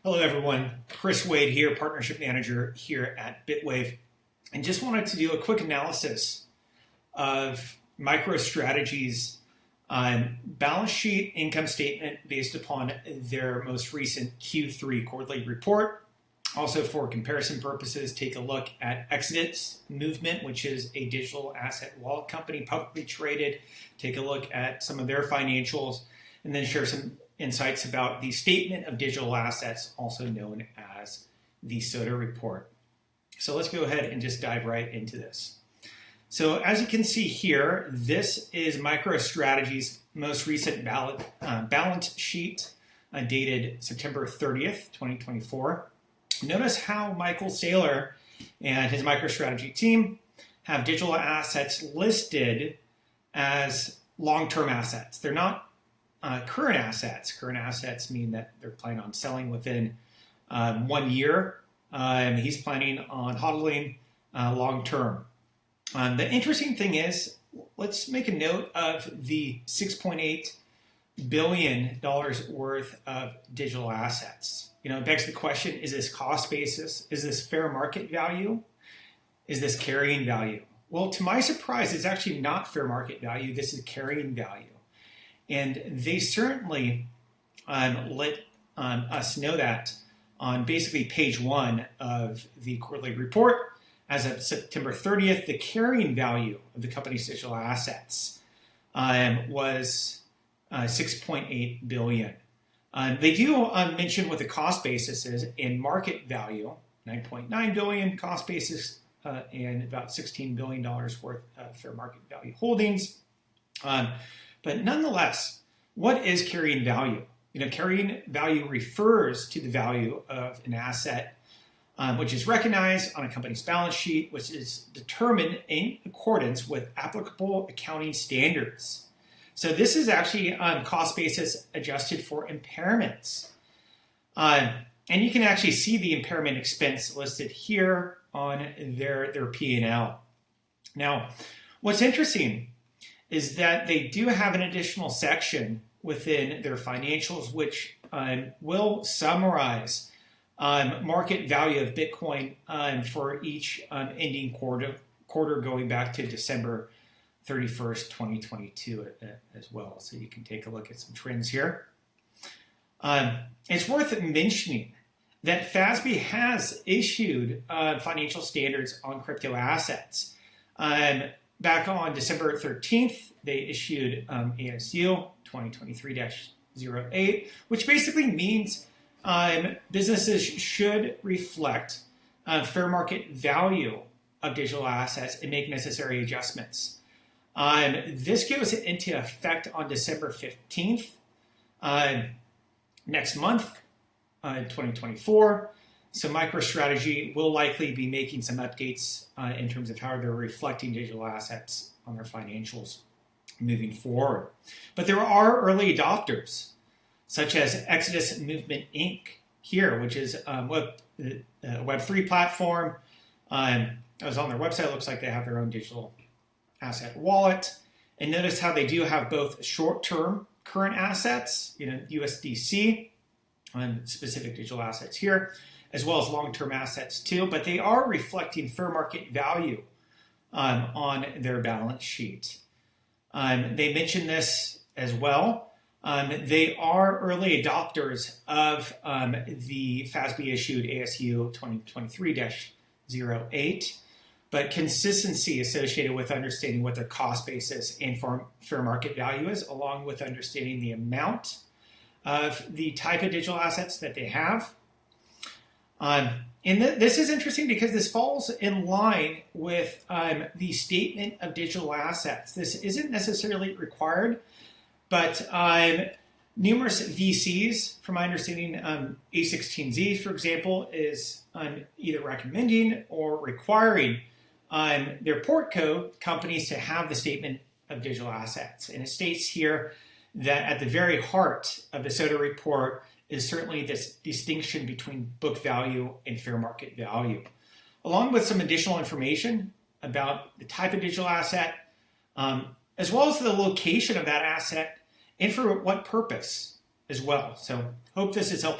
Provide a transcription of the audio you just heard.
Hello everyone, Chris Wade here, Partnership Manager here at Bitwave, and just wanted to do a quick analysis of MicroStrategy's balance sheet income statement based upon their most recent Q3 quarterly report. Also, for comparison purposes, take a look at Exodus Movement, which is a digital asset wallet company, publicly traded. Take a look at some of their financials, and then share some insights about the Statement of Digital Assets, also known as the SoDA report. So let's go ahead and just dive right into this. So as you can see here, this is MicroStrategy's most recent balance sheet dated September 30th, 2024. Notice how Michael Saylor and his MicroStrategy team have digital assets listed as long-term assets. They're not current assets. Current assets mean that they're planning on selling within 1 year. He's planning on hodling long-term. The interesting thing is, let's make a note of the $6.8 billion worth of digital assets. It begs the question, is this cost basis? Is this fair market value? Is this carrying value? Well, to my surprise, it's actually not fair market value. This is carrying value. And they certainly let us know that on basically page 1 of the quarterly report. As of September 30th, the carrying value of the company's digital assets was $6.8 billion. They do mention what the cost basis is in market value, $9.9 billion cost basis, and about $16 billion worth of fair market value holdings. But nonetheless, what is carrying value? Carrying value refers to the value of an asset which is recognized on a company's balance sheet, which is determined in accordance with applicable accounting standards. So this is actually cost basis adjusted for impairments. And you can actually see the impairment expense listed here on their P&L. Now, what's interesting is that they do have an additional section within their financials which will summarize market value of Bitcoin for each ending quarter going back to December 31st, 2022 as well. So you can take a look at some trends here. It's worth mentioning that FASB has issued financial standards on crypto assets. Back on December 13th, they issued ASU 2023-08, which basically means businesses should reflect fair market value of digital assets and make necessary adjustments. This goes into effect on December 15th, next month, 2024. So MicroStrategy will likely be making some updates in terms of how they're reflecting digital assets on their financials moving forward. But there are early adopters, such as Exodus Movement Inc. here, which is a Web3 platform. I was on their website. It looks like they have their own digital asset wallet. And notice how they do have both short-term current assets, USDC, and specific digital assets here, as well as long-term assets too, but they are reflecting fair market value on their balance sheet. They mentioned this as well. They are early adopters of the FASB-issued ASU 2023-08, but consistency associated with understanding what their cost basis and fair market value is, along with understanding the amount of the type of digital assets that they have. And this is interesting because this falls in line with the Statement of Digital Assets. This isn't necessarily required, but numerous VCs, from my understanding, A16Z, for example, is either recommending or requiring their portco companies to have the Statement of Digital Assets. And it states here that at the very heart of the SoDA report is certainly this distinction between book value and fair market value, along with some additional information about the type of digital asset, as well as the location of that asset and for what purpose as well. So hope this is helpful.